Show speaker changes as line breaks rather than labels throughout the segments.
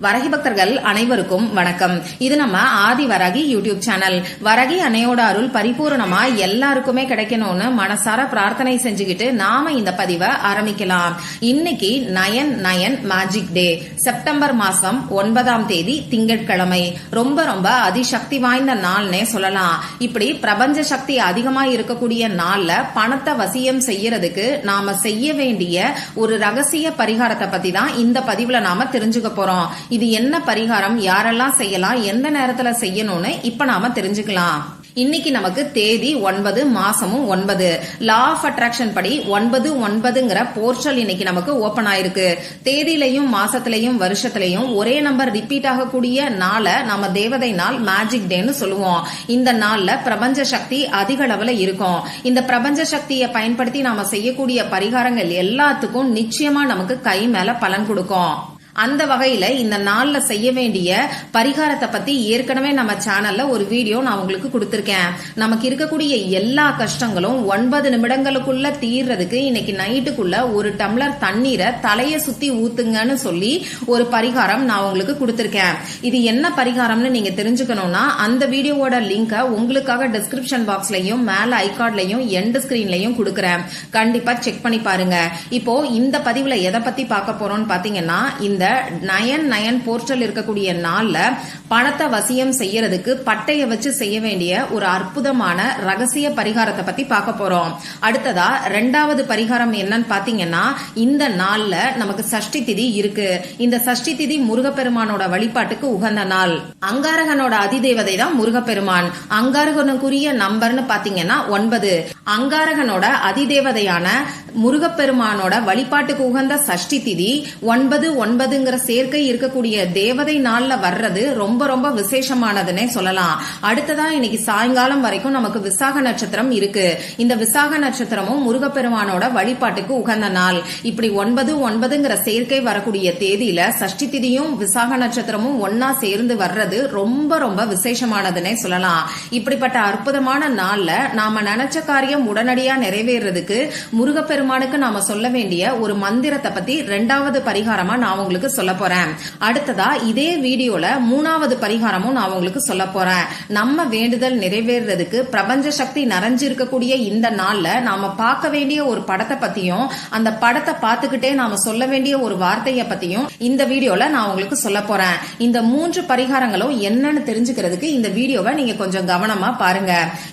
வரகி பக்தர்கள் அனைவருக்கும் வணக்கம். இது நம்ம ஆதி வரகி யூடியூப் சேனல். வரகி அன்னையோட அருள் பரிபூர்ணமா எல்லாருக்குமே கிடைக்கணும்னு மனசார பிரார்த்தனை செஞ்சுக்கிட்டு நாம இந்த பதிவை ஆரம்பிக்கலாம். இன்னைக்கு 9/9 மேஜிக் டே, செப்டம்பர் மாசம் 9ஆம் தேதி திங்கட்கிழமை. ரொம்ப ரொம்ப அதிசக்தி வாய்ந்த நாள்னே சொல்லலாம். இப்படி பிரபஞ்ச சக்தி அதிகமா இருக்கக்கூடிய நாள்ல பணத்தை வசியம் செய்யறதுக்கு நாம செய்ய வேண்டிய ஒரு ரகசிய பரிகாரத்தை பத்தி தான் இந்த பதிவுல நாம தெரிஞ்சுக்க போறோம். இது என்ன பரிகாரம், யாரெல்லாம் செய்யலாம், எந்த நேரத்துல செய்யணும்னு இப்ப நாம தெரிஞ்சுக்கலாம். இன்னைக்கு நமக்கு தேதி 9, மாசமும் 9. லா ஆஃப் அட்ராக்ஷன் படி 9/9ங்கிற போர்ட்டல் இன்னைக்கு நமக்கு ஓபன் ஆயிருக்கு. தேதியிலையும் மாசத்திலையும் வருஷத்திலையும் ஒரே நம்பர் ரிப்பீட் ஆகக்கூடிய நாளை நாம தேவதை நாள், மேஜிக் டேன்னு சொல்லுவோம். இந்த நாள்ல பிரபஞ்ச சக்தி அதிக அளவுல இருக்கும். இந்த பிரபஞ்ச சக்தியை பயன்படுத்தி நாம செய்யக்கூடிய பரிகாரங்கள் எல்லாத்துக்கும் நிச்சயமா நமக்கு கை மேல பலன் கொடுக்கும். அந்த வகையில இந்த நாள்ல செய்ய வேண்டிய பரிகாரத்தை பத்தி ஏற்கனவே நம்ம சேனல்ல ஒரு வீடியோ நான் உங்களுக்கு கொடுத்திருக்கேன். நமக்கு இருக்கக்கூடிய எல்லா கஷ்டங்களும் 9 நிமிடங்களுக்குள்ள தீர்றதுக்கு இன்னைக்கு நைட்டுக்குள்ள ஒரு டம்ளர் தண்ணீரை தலைய சுத்தி ஊத்துங்கன்னு சொல்லி ஒரு பரிகாரம் நான் உங்களுக்கு கொடுத்திருக்கேன். இது என்ன பரிகாரம்னு நீங்க தெரிஞ்சுக்கணும்னா அந்த வீடியோவோட லிங்கை உங்களுக்காக டிஸ்கிரிப்ஷன் பாக்ஸ்லயும் மேல ஐகார்ட்லயும் எண்ட் ஸ்கிரீன்லயும் கொடுக்கறேன். கண்டிப்பா செக் பண்ணி பாருங்க. இப்போ இந்த பதிவுல எதை பத்தி பார்க்க போறோம்னு பாத்தீங்கன்னா, இந்த 9/9 போர்ட்டல் இருக்கக்கூடிய நாள்ல பணத்தை வசியம் செய்யறதுக்கு பட்டைய வச்சு செய்ய வேண்டிய ஒரு அற்புதமான ரகசிய பரிகாரத்தை பத்தி பார்க்க போறோம். அடுத்ததா 2வது பரிகாரம் என்னன்னு பாத்தீங்கன்னா, இந்த நாள்ல நமக்கு சஷ்டி திதி இருக்கு. இந்த சஷ்டி திதி முருகப்பெருமானோட வழிபாட்டுக்கு உகந்த நாள். அங்காரகனோட அதிதேவதை தான் முருகப்பெருமான். அங்காரகனுக்குரிய நம்பர்னு பாத்தீங்கன்னா 9. அங்காரகனோட அதிதேவதையான முருகப்பெருமானோட வழிபாட்டுக்கு உகந்த சஷ்டி திதி 9/9ங்கிற சேர்க்கை இருக்கக்கூடிய தேவதை நாள்ல வர்றது ரொம்ப ரொம்ப விசேஷமானதுன்னே சொல்லலாம். அடுத்ததா இன்னைக்கு சாயங்காலம் வரைக்கும் நமக்கு விசாக நட்சத்திரம் இருக்கு. இந்த விசாக நட்சத்திரமும் முருகப்பெருமானோட வழிபாட்டுக்கு உகந்த நாள். இப்படி 9/9ங்கிற சேர்க்கை வரக்கூடிய தேதியில சஷ்டி திதியும் விசாக நட்சத்திரமும் ஒன்னா சேர்ந்து வர்றது ரொம்ப ரொம்ப விசேஷமானதுன்னே சொல்லலாம். இப்படிப்பட்ட அற்புதமான நாள்ல நாம நினைச்ச காரியம் உடனடியா நிறைவேறதுக்கு முருகப்பெருமானுக்கு நாம சொல்ல வேண்டிய ஒரு மந்திரத்தை பத்தி 2வது பரிகாரமா நான் உங்களுக்கு சொல்ல போறேன். அடுத்ததா இதே வீடியோல 3வது பரிகாரமும் நான் உங்களுக்கு சொல்ல போறேன். நம்ம வேண்டுதல் நிறைவேறதுக்கு பிரபஞ்ச சக்தி நிறைஞ்சிருக்கக்கூடிய இந்த நாள்ல நாம பார்க்க வேண்டிய ஒரு படத்தை பத்தியும் அந்த படத்தை பார்த்துக்கிட்டே நாம சொல்ல வேண்டிய ஒரு வார்த்தைய பத்தியும் இந்த வீடியோல நான் உங்களுக்கு சொல்ல போறேன். இந்த 3 பரிகாரங்களும் என்னன்னு தெரிஞ்சுக்கிறதுக்கு இந்த வீடியோவை நீங்க கொஞ்சம் கவனமா பாருங்க.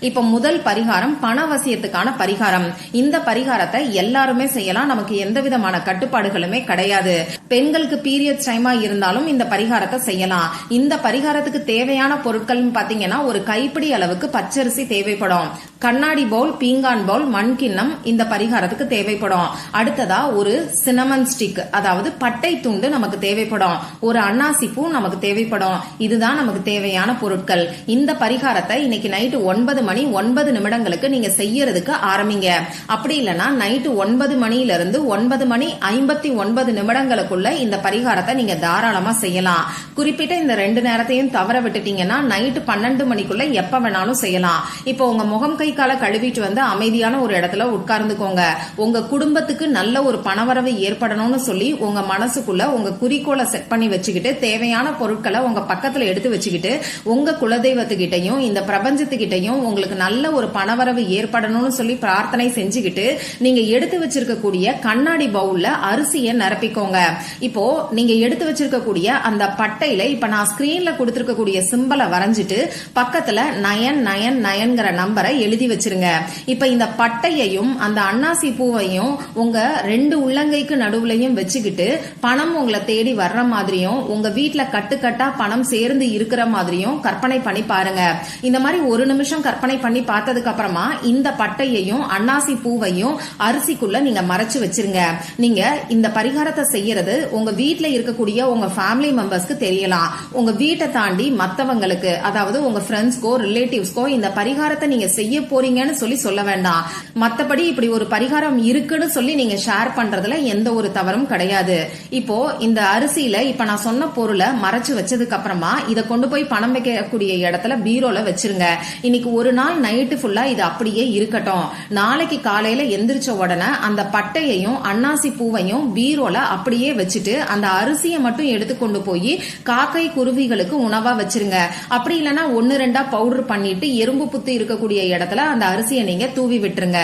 இப்ப முதல் பரிகாரம் பணவசியத்துக்கான பரிகாரம். இந்த பரிகாரத்தை எல்லாருமே செய்யலாம். நமக்கு எந்த விதமான கட்டுப்பாடுகளுமே கிடையாது. பெண்களுக்கு பீரியட்ஸ் டைமா இருந்தாலும் இந்த பரிகாரத்தை செய்யலாம். இந்த பரிகாரத்துக்கு தேவையான பொருட்கள் பாத்தீங்கன்னா, ஒரு கைப்பிடி அளவுக்கு பச்சரிசி தேவைப்படும். கண்ணாடி பவுல், பீங்கான் பவுல், மண்கிண்ணம் இந்த பரிகாரத்துக்கு தேவைப்படும். அடுத்ததா ஒரு சினமன் ஸ்டிக், அதாவது பட்டை துண்டு நமக்கு தேவைப்படும். ஒரு அன்னாசி பூ நமக்கு தேவைப்படும். இதுதான் நமக்கு தேவையான பொருட்கள். இந்த பரிகாரத்தை இன்னைக்கு நைட்டு 9 மணி 9 நிமிடங்களுக்கு நீங்க செய்யறதுக்கு ஆரம்பிங்க. அப்படி இல்லைன்னா நைட்டு 9 மணியிலிருந்து 9 மணி 59 நிமிடங்களுக்குள்ள இந்த பரிகாரத்தை நீங்க தாராளமா செய்யலாம். குறிப்பிட்ட இந்த 2 நேரத்தையும் தவற விட்டுட்டீங்கன்னா நைட்டு 12 மணிக்குள்ள எப்ப வேணாலும் செய்யலாம். இப்போ உங்க முகம் கை கால கழுவிட்டு வந்து அமைதியான ஒரு இடத்துல உட்கார்ந்துக்கோங்க. உங்க குடும்பத்துக்கு நல்ல ஒரு பணவரவு ஏற்படணும்னு சொல்லி உங்க மனசுக்குள்ள உங்க குறிக்கோளை செட் பண்ணி வச்சுக்கிட்டு தேவையான பொருட்களை உங்க பக்கத்துல எடுத்து வச்சுக்கிட்டு உங்க குலதெய்வத்துக்கிட்டையும் இந்த பிரபஞ்சத்துக்கிட்டையும் உங்களுக்கு நல்ல ஒரு பணவரவு ஏற்படணும்னு சொல்லி பிரார்த்தனை செஞ்சுக்கிட்டு நீங்க எடுத்து வச்சிருக்கக்கூடிய கண்ணாடி பவுல்ல அரிசியை நிரப்பிக்கோங்க. இப்போ நீங்க எடுத்து வச்சிருக்கக்கூடிய அந்த பட்டையில இப்ப நான் ஸ்கிரீன்ல கொடுத்திருக்கக்கூடிய சிம்பலை வரைஞ்சிட்டு பக்கத்துல 999ங்கிற நம்பரை எழுதி வச்சிருங்க. இப்ப இந்த பட்டையையும் அந்த அன்னாசி பூவையும் உங்க 2 உள்ளங்கைக்கு நடுவுலையும் வச்சுக்கிட்டு பணம் உங்களை தேடி வர்ற மாதிரியும் உங்க வீட்டுல கட்டுக்கட்டா பணம் சேர்ந்து இருக்கிற மாதிரியும் கற்பனை பண்ணி பாருங்க. இந்த மாதிரி 1 நிமிஷம் கற்பனை பண்ணி பார்த்ததுக்கு அப்புறமா இந்த பட்டையையும் அன்னாசி பூவையும் அரிசிக்குள்ள நீங்க மறைச்சு வச்சிருங்க. நீங்க இந்த பரிகாரத்தை செய்யறது உங்க வீட்டுல இருக்கக்கூடிய உங்க ஃபேமிலி மெம்பர்ஸ்க்கு தெரியலாம். உங்க வீட்டை தாண்டி மத்தவங்களுக்கு, அதாவது உங்க ஃப்ரெண்ட்ஸ்க்கோ ரிலேட்டிவ்ஸ்க்கோ இந்த பரிகாரத்தை நீங்க செய்ய போறீங்கன்னு சொல்லி சொல்ல வேண்டாம். மத்தபடி இப்படி ஒரு பரிகாரம் இருக்குன்னு சொல்லி நீங்க ஷேர் பண்றதுல எந்த ஒரு தவறும் கிடையாது. இப்போ இந்த அரிசியில இப்ப நான் சொன்ன பொருளை மறைச்சு வச்சதுக்கு அப்புறமா இதை கொண்டு போய் பணம் வைக்கக்கூடிய இடத்துல பீரோல வச்சிருங்க. இன்னைக்கு ஒரு நாள் நைட்டு ஃபுல்லா இது அப்படியே இருக்கட்டும். நாளைக்கு காலையில எந்திரிச்ச உடனே அந்த பட்டையையும் அன்னாசி பூவையும் பீரோல அப்படியே வச்சுட்டு அந்த அரிசியை மட்டும் எடுத்துக்கொண்டு போய் காக்கை குருவிகளுக்கு உணவா வச்சிருங்க. அப்படி இல்லைன்னா 1-2 பவுடர் பண்ணிட்டு எறும்பு புத்து இருக்கக்கூடிய இடத்துல அந்த அரிசியை நீங்க தூவி விட்டுருங்க.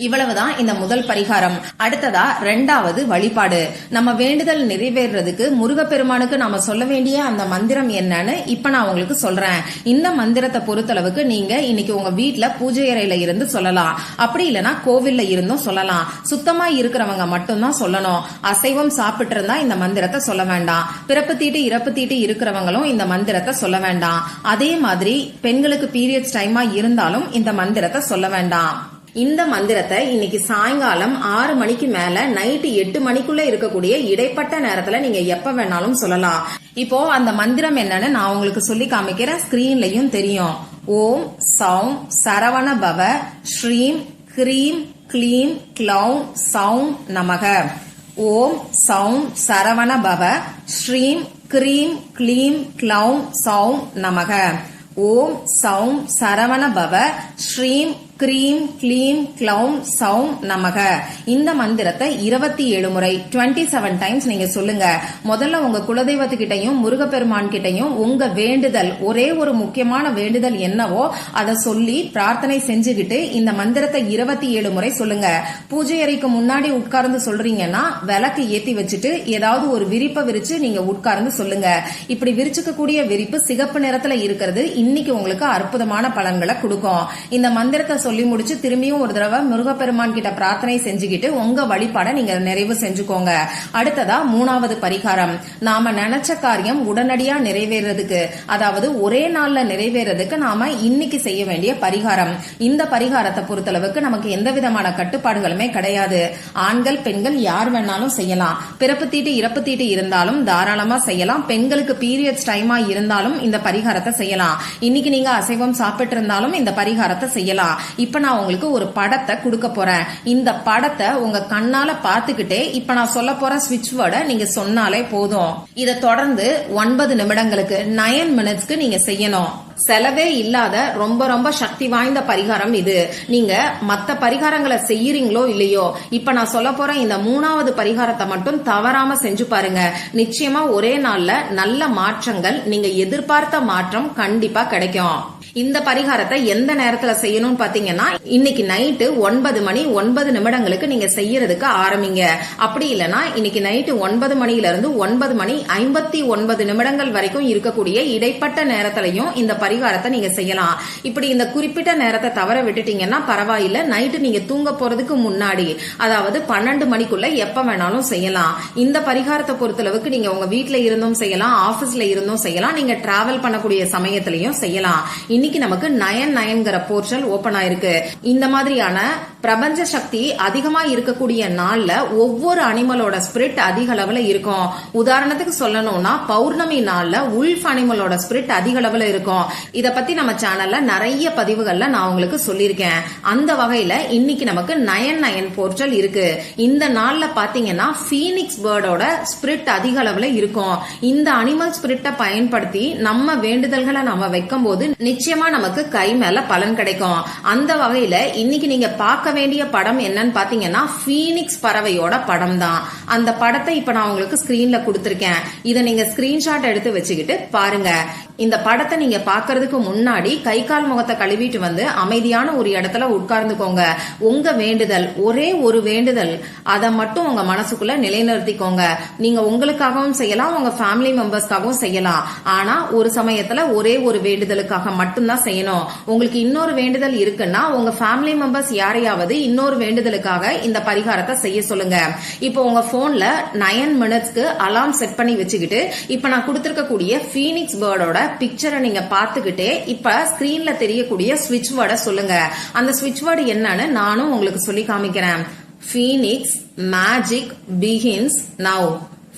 இவ்வளவுதான் இந்த முதல் பரிகாரம். அடுத்ததா 2வது வழிபாடு. நம்ம வேண்டுதல் நிறைவேறதுக்கு முருகப்பெருமானுக்கு நாம சொல்ல வேண்டிய அந்த மந்திரம் என்னன்னு இப்ப நான் உங்களுக்கு சொல்றேன். இந்த மந்திரத்தை பொறுத்தளவுக்கு நீங்க இன்னைக்கு உங்க வீட்டுல பூஜை அறையில இருந்து சொல்லலாம். அப்படி இல்லைன்னா கோவில்ல இருந்தும் சொல்லலாம். சுத்தமா இருக்கிறவங்க மட்டும்தான் சொல்லணும். அசைவம் சாப்பிட்டு இருந்தா இந்த மந்திரத்தை சொல்ல வேண்டாம். பிறப்பு தீட்டு இறப்பு தீட்டு இருக்கிறவங்களும் இந்த மந்திரத்தை சொல்ல வேண்டாம். அதே மாதிரி பெண்களுக்கு பீரியட்ஸ் டைமா இருந்தாலும் இந்த மந்திரத்தை சொல்ல வேண்டாம். இந்த மந்திரத்தை இன்னைக்கு சாயங்காலம் 6 மணிக்கு மேல நைட்டு 8 மணிக்குள்ள இருக்கக்கூடிய இடைப்பட்ட நேரத்துல நீங்க எப்ப வேணாலும் சொல்லலாம். இப்போ அந்த மந்திரம் என்னன்னு நான் உங்களுக்கு சொல்லி காமிக்கிறேன். ஸ்கிரீன்லயும் தெரியும். ஓம் சௌம் சரவண பவ ஸ்ரீம் க்ரீம் க்ளீம் க்ளௌம் சௌம் நமக. ஓம் சௌம் சரவண பவ ஸ்ரீம் க்ரீம் க்ளீம் க்ளௌம் சௌம் நமக. ஓம் சௌம் சரவண பவ ஸ்ரீம் க்ரீம் க்ளீம் க்ளௌம் சௌம் நமக. இந்த மந்திரத்தை 27 முறை 27 டைம்ஸ் நீங்க சொல்லுங்க. முதல்ல உங்க குலதெய்வத்துக்கிட்டையும் முருகப்பெருமான் கிட்டையும் உங்க வேண்டுதல், ஒரே ஒரு முக்கியமான வேண்டுதல் என்னவோ அதை சொல்லி பிரார்த்தனை செஞ்சுக்கிட்டு இந்த மந்திரத்தை 27 முறை சொல்லுங்க. பூஜை அறைக்கு முன்னாடி உட்கார்ந்து சொல்றீங்கன்னா விளக்கு ஏத்தி வச்சுட்டு ஏதாவது ஒரு விரிப்பை விரிச்சு நீங்க உட்கார்ந்து சொல்லுங்க. இப்படி விரிச்சுக்க கூடிய விரிப்பு சிகப்பு நிறத்துல இருக்கிறது இன்னைக்கு உங்களுக்கு அற்புதமான பலன்களை கொடுக்கும். இந்த மந்திரத்தை சொல்லி முடிச்சு திரும்பியும் ஒரு தடவை முருகப்பெருமான் கிட்ட பிரார்த்தனை செஞ்சுக்கிட்டு உங்க வழிபாட நீங்க நிறைவு செஞ்சுக்கோங்க. அடுத்ததா 3வது பரிகாரம். நாம நினைச்ச காரியம் உடனடியா நிறைவேறதுக்கு, அதாவது ஒரே நாள்ல நிறைவேறதுக்கு நாம இன்னைக்கு செய்ய வேண்டிய பரிகாரம். இந்த பரிகாரத்தை பொறுத்தளவுக்கு நமக்கு எந்த விதமான கட்டுப்பாடுகளுமே கிடையாது. ஆண்கள் பெண்கள் யார் வேணாலும் செய்யலாம். பிறப்பு தீட்டு இறப்பு தீட்டு இருந்தாலும் தாராளமா செய்யலாம். பெண்களுக்கு பீரியட்ஸ் டைமா இருந்தாலும் இந்த பரிகாரத்தை செய்யலாம். இன்னைக்கு நீங்க அசைவம் சாப்பிட்டு இருந்தாலும் இந்த பரிகாரத்தை செய்யலாம். இப்ப நான் உங்களுக்கு ஒரு படத்தை கொடுக்க போறேன். இந்த படத்தை உங்க கண்ணால பாத்துக்கிட்டே இப்ப நான் சொல்ல போற ஸ்விட்ச் வேர்டை நீங்க சொன்னாலே போதும். இதை தொடர்ந்து 9 நிமிடங்களுக்கு 9 மினிட்ஸ்க்கு நீங்க செய்யணும். செலவே இல்லாத ரொம்ப ரொம்ப சக்தி வாய்ந்த பரிகாரம் இது. நீங்க மத்த பரிகாரங்களை செய்யறீங்களோ இல்லையோ, இப்ப நான் சொல்ல போற இந்த 3வது பரிகாரத்தை மட்டும் தவறாம செஞ்சு பாருங்க. நிச்சயமா ஒரே நாள்ல நல்ல மாற்றங்கள், நீங்க எதிர்பார்த்த மாற்றம் கண்டிப்பா கிடைக்கும். இந்த பரிகாரத்தை எந்த நேரத்துல செய்யணும்னு பாத்தீங்கன்னா இன்னைக்கு நைட்டு 9 மணி 9 நிமிடங்களுக்கு நீங்க செய்யறதுக்கு ஆரம்பிங்க. அப்படி இல்லைன்னா இன்னைக்கு நைட்டு 9 மணில இருந்து 9 மணி 59 நிமிடங்கள் வரைக்கும் இருக்கக்கூடிய இடைப்பட்ட நேரத்திலையும் இந்த பரிகாரத்தை நீங்க செய்யலாம். இப்படி இந்த குறிப்பிட்ட நேரத்தை தவற விட்டுட்டீங்கன்னா பரவாயில்ல. நைட்டு நீங்க தூங்க போறதுக்கு முன்னாடி, அதாவது 12 மணிக்குள்ள எப்ப வேணாலும் செய்யலாம். இந்த பரிகாரத்தை பொறுத்தளவுக்கு நீங்க உங்க வீட்டுல இருந்தும் செய்யலாம், ஆபீஸ்ல இருந்தும் செய்யலாம், நீங்க டிராவல் பண்ணக்கூடிய சமயத்திலையும் செய்யலாம். இன்னைக்கு நமக்கு 9/9 போர்ட்டல் ஓபன் ஆயிருக்கு. இந்த மாதிரியான பிரபஞ்ச சக்தி அதிகமா இருக்கக்கூடிய நாள்ல ஒவ்வொரு அனிமலோட ஸ்பிரிட் அதிக அளவுல இருக்கும். உதாரணத்துக்கு சொல்லணும்னா பௌர்ணமி நாள்ல உல்ஃப் அனிமலோட ஸ்பிரிட் அதிக அளவுல இருக்கும். இத பத்தி நம்ம சேனல்ல நிறைய பதிவுகள்ல நான் உங்களுக்கு சொல்லியிருக்கேன். அந்த வகையில இன்னைக்கு நமக்கு 9/9 போர்ட்டல் இருக்கு. இந்த நாள்ல பாத்தீங்கன்னா பீனிக்ஸ் பேர்டோட ஸ்பிரிட் அதிக அளவுல இருக்கும். இந்த அனிமல் ஸ்பிரிட்டை பயன்படுத்தி நம்ம வேண்டுதல்களை நம்ம வைக்கும் போது நிச்சயமா நமக்கு கை மேல பலன் கிடைக்கும். அந்த வகையில இன்னைக்கு நீங்க பார்க்க வேண்டிய படம் என்னன்னு பாத்தீங்கன்னா பீனிக்ஸ் பறவையோட படம் தான். அந்த படத்தை இப்ப நான் உங்களுக்கு ஸ்கிரீன்ல கொடுத்திருக்கேன். இதை நீங்க ஸ்கிரீன்ஷாட் எடுத்து வச்சுக்கிட்டு பாருங்க. இந்த படத்தை நீங்க பாக்குறதுக்கு முன்னாடி கை கால் முகத்தை கழுவிட்டு வந்து அமைதியான ஒரு இடத்துல உட்கார்ந்துக்கோங்க. உங்க வேண்டுதல், ஒரே ஒரு வேண்டுதல், அதை மட்டும் உங்க மனசுக்குள்ள நிலைநிறுத்திக்கோங்க. நீங்க உங்களுக்காகவும் செய்யலாம், உங்க ஃபேமிலி மெம்பர்ஸ்க்காகவும் செய்யலாம். ஆனா ஒரு சமயத்துல ஒரே ஒரு வேண்டுதலுக்காக மட்டும்தான் செய்யணும். உங்களுக்கு இன்னொரு வேண்டுதல் இருக்குன்னா உங்க ஃபேமிலி மெம்பர்ஸ் யாரையாவது இன்னொரு வேண்டுதலுக்காக இந்த பரிகாரத்தை செய்ய சொல்லுங்க. இப்போ உங்க போன்ல 9 மினிட்ஸ்க்கு அலார்ம் செட் பண்ணி வச்சுக்கிட்டு இப்ப நான் கொடுத்திருக்கக்கூடிய பீனிக்ஸ் பேர்டோட பிக்சரை நீங்க பாத்துக்கிட்டே இப்ப ஸ்கிரீன்ல தெரியக்கூடிய ஸ்விட்ச் வேர்டை சொல்லுங்க. அந்த ஸ்விட்ச் வேர்டு என்னன்னு நானும் உங்களுக்கு சொல்லி காமிக்கிறேன். Phoenix magic begins now.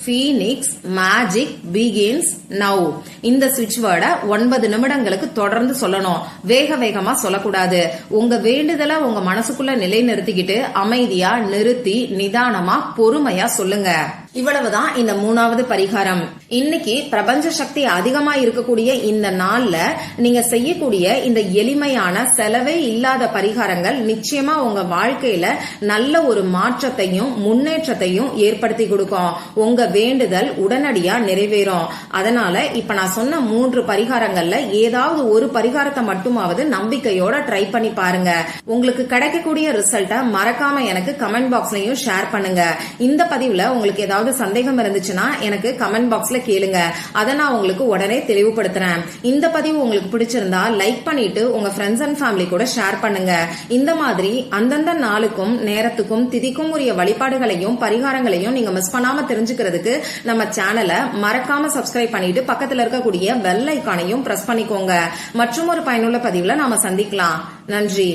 Phoenix magic begins now. இந்த ஸ்விட்ச் வேர்டை 9 நிமிடங்களுக்கு தொடர்ந்து சொல்லணும். வேக வேகமா சொல்லக்கூடாது. உங்க வேண்டுதலை உங்க மனசுக்குள்ள நிலைநிறுத்திக்கிட்டு அமைதியா நிறுத்தி நிதானமா பொறுமையா சொல்லுங்க. இவ்வளவுதான் இந்த 3வது பரிகாரம். இன்னைக்கு பிரபஞ்ச சக்தி அதிகமா இருக்கக்கூடிய இந்த நாள்ல நீங்க செய்யக்கூடிய இந்த எளிமையான செலவே இல்லாத பரிகாரங்கள் நிச்சயமா உங்க வாழ்க்கையில நல்ல ஒரு மாற்றத்தையும் முன்னேற்றத்தையும் ஏற்படுத்தி கொடுக்கும். உங்க வேண்டுதல் உடனடியா நிறைவேறும். அதனால இப்ப நான் சொன்ன 3 பரிகாரங்கள்ல ஏதாவது ஒரு பரிகாரத்தை மட்டுமாவது நம்பிக்கையோட ட்ரை பண்ணி பாருங்க. உங்களுக்கு கிடைக்கக்கூடிய ரிசல்ட்டை மறக்காம எனக்கு கமெண்ட் பாக்ஸ்லயும் ஷேர் பண்ணுங்க. இந்த பதிவுல உங்களுக்கு ஏதாவது சந்தேகம் இருந்துச்சுன்னா எனக்கு கமெண்ட் பாக்ஸ்ல கேளுங்க. அதை நான் உங்களுக்கு உடனே தெளிவுபடுத்துறேன். இந்த பதிவு உங்களுக்கு பிடிச்சிருந்தா லைக் பண்ணிட்டு உங்க ஃப்ரெண்ட்ஸ் அண்ட் ஃபேமிலி கூட ஷேர் பண்ணுங்க. இந்த மாதிரி அந்தந்த நாளுக்கும் நேரத்துக்கும் திதிக்கும் உரிய வழிபாடுகளையும் பரிகாரங்களையும் நீங்க மிஸ் பண்ணாம தெரிஞ்சுக்கிறதுக்கு நம்ம சேனலை மறக்காம சப்ஸ்கிரைப் பண்ணிட்டு பக்கத்துல இருக்கக்கூடிய பெல் ஐகானையும் பிரஸ் பண்ணிக்கோங்க. மற்றும் ஒரு பயனுள்ள பதிவுல நாம சந்திக்கலாம். நன்றி.